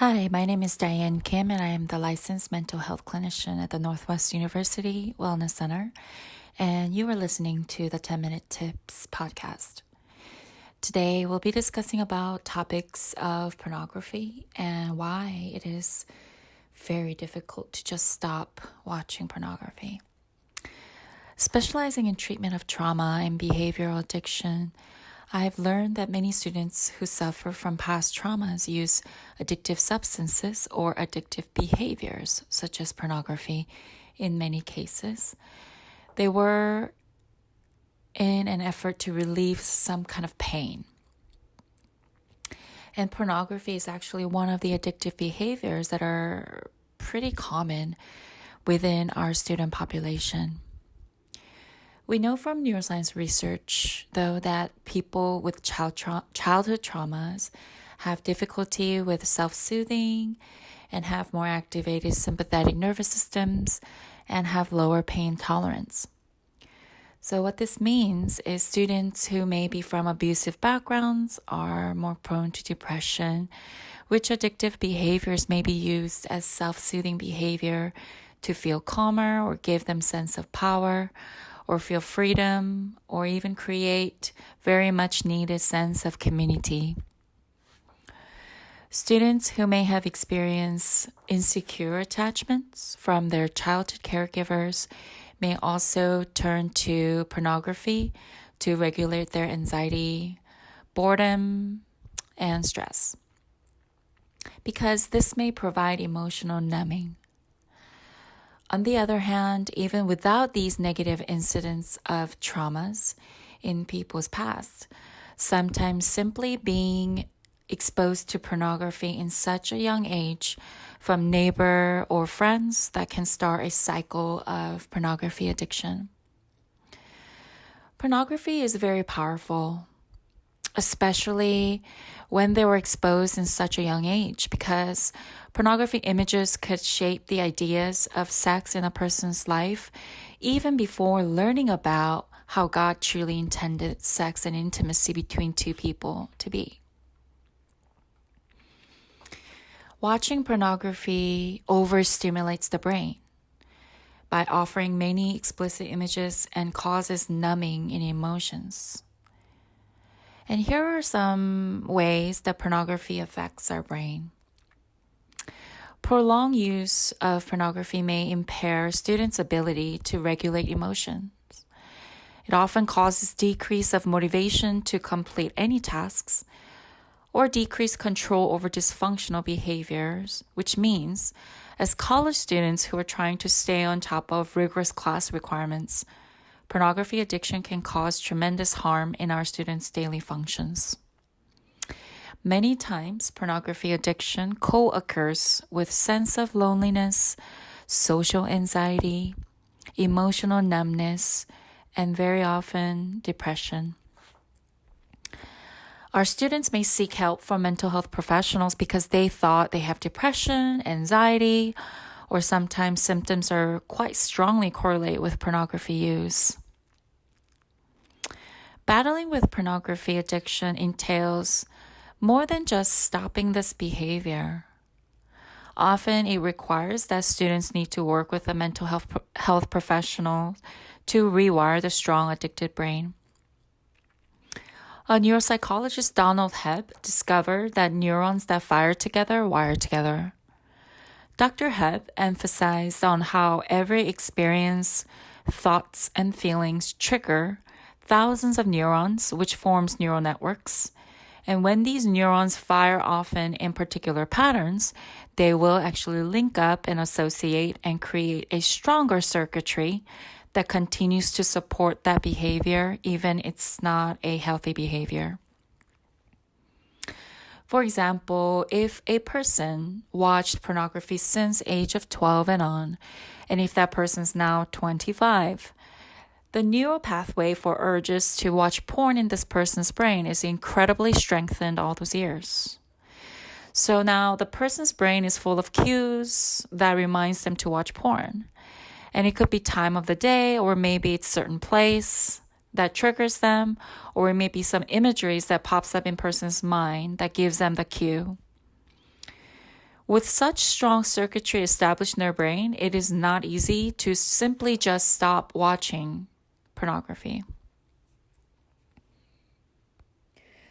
Hi, my name is Diane Kim, and I am the licensed mental health clinician at the Northwest University Wellness Center. And you are listening to the 10-Minute Tips podcast. Today, we'll be discussing about topics of pornography and why it is very difficult to just stop watching pornography. Specializing in treatment of trauma and behavioral addiction, I've learned that many students who suffer from past traumas use addictive substances or addictive behaviors, such as pornography, in many cases. They were in an effort to relieve some kind of pain. And pornography is actually one of the addictive behaviors that are pretty common within our student population. We know from neuroscience research, though, that people with childhood traumas have difficulty with self-soothing and have more activated sympathetic nervous systems and have lower pain tolerance. So what this means is students who may be from abusive backgrounds are more prone to depression, which addictive behaviors may be used as self-soothing behavior to feel calmer or give them sense of power, or feel freedom, or even create very much needed sense of community. Students who may have experienced insecure attachments from their childhood caregivers may also turn to pornography to regulate their anxiety, boredom, and stress, because this may provide emotional numbing. On the other hand, even without these negative incidents of traumas in people's past, sometimes simply being exposed to pornography in such a young age from neighbor or friends that can start a cycle of pornography addiction. Pornography is very powerful, especially when they were exposed in such a young age, because pornography images could shape the ideas of sex in a person's life even before learning about how God truly intended sex and intimacy between two people to be. Watching pornography overstimulates the brain by offering many explicit images and causes numbing in emotions. And here are some ways that pornography affects our brain. Prolonged use of pornography may impair students' ability to regulate emotions. It often causes decrease of motivation to complete any tasks or decreased control over dysfunctional behaviors, which means as college students who are trying to stay on top of rigorous class requirements, pornography addiction can cause tremendous harm in our students' daily functions. Many times, pornography addiction co-occurs with sense of loneliness, social anxiety, emotional numbness, and very often depression. Our students may seek help from mental health professionals because they thought they have depression, anxiety, or sometimes symptoms are quite strongly correlate with pornography use. Battling with pornography addiction entails more than just stopping this behavior. Often it requires that students need to work with a mental health professional to rewire the strong addicted brain. A neuropsychologist, Donald Hebb, discovered that neurons that fire together wire together. Dr. Hebb emphasized on how every experience, thoughts, and feelings trigger thousands of neurons, which forms neural networks. And when these neurons fire often in particular patterns, they will actually link up and associate and create a stronger circuitry that continues to support that behavior, even it's not a healthy behavior. For example, if a person watched pornography since age of 12 and on, and if that person's now 25, the neural pathway for urges to watch porn in this person's brain is incredibly strengthened all those years. So now the person's brain is full of cues that reminds them to watch porn. And it could be time of the day, or maybe it's certain place that triggers them, or it may be some imageries that pops up in person's mind that gives them the cue. With such strong circuitry established in their brain, it is not easy to simply just stop watching pornography.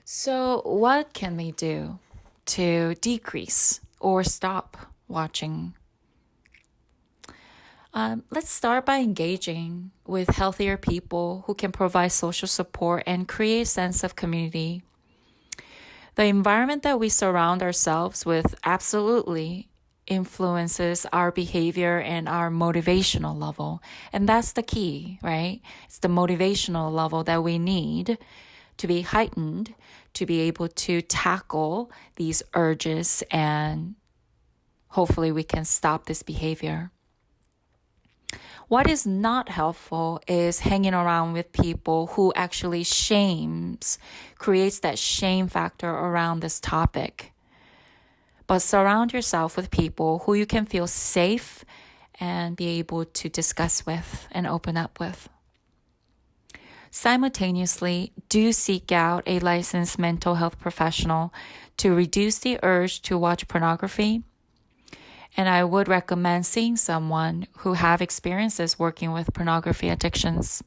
So, what can we do to decrease or stop watching? Let's start by engaging with healthier people who can provide social support and create a sense of community. The environment that we surround ourselves with absolutely influences our behavior and our motivational level. And that's the key, right? It's the motivational level that we need to be heightened to be able to tackle these urges, and hopefully we can stop this behavior. What is not helpful is hanging around with people who actually creates that shame factor around this topic. But surround yourself with people who you can feel safe and be able to discuss with and open up with. Simultaneously, do seek out a licensed mental health professional to reduce the urge to watch pornography. And I would recommend seeing someone who have experiences working with pornography addictions.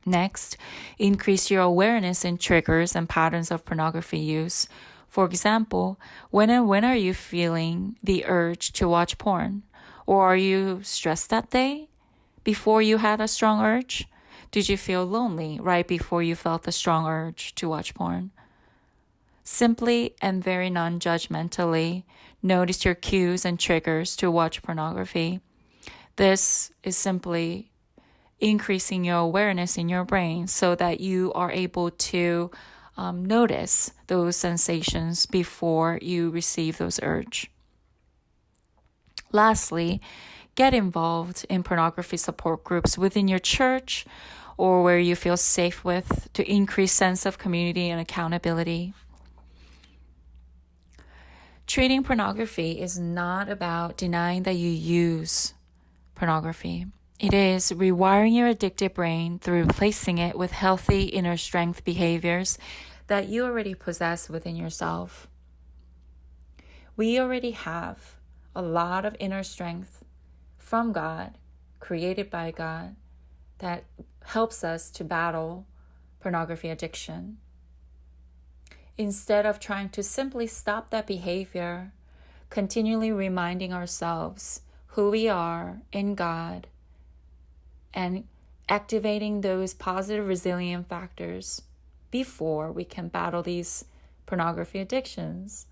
Next, increase your awareness in triggers and patterns of pornography use. For example, when are you feeling the urge to watch porn? Or are you stressed that day before you had a strong urge? Did you feel lonely right before you felt the strong urge to watch porn? Simply and very non-judgmentally, notice your cues and triggers to watch pornography. This is simply increasing your awareness in your brain so that you are able to notice those sensations before you receive those urges. Lastly, get involved in pornography support groups within your church or where you feel safe with to increase sense of community and accountability. Treating pornography is not about denying that you use pornography. It is rewiring your addicted brain through replacing it with healthy inner strength behaviors that you already possess within yourself. We already have a lot of inner strength from God, created by God, that helps us to battle pornography addiction. Instead of trying to simply stop that behavior, continually reminding ourselves who we are in God and activating those positive resilient factors before we can battle these pornography addictions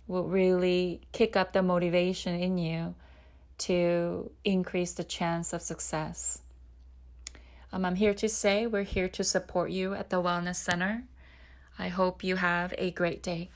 will really kick up the motivation in you to increase the chance of success. I'm here to say we're here to support you at the Wellness Center. I hope you have a great day.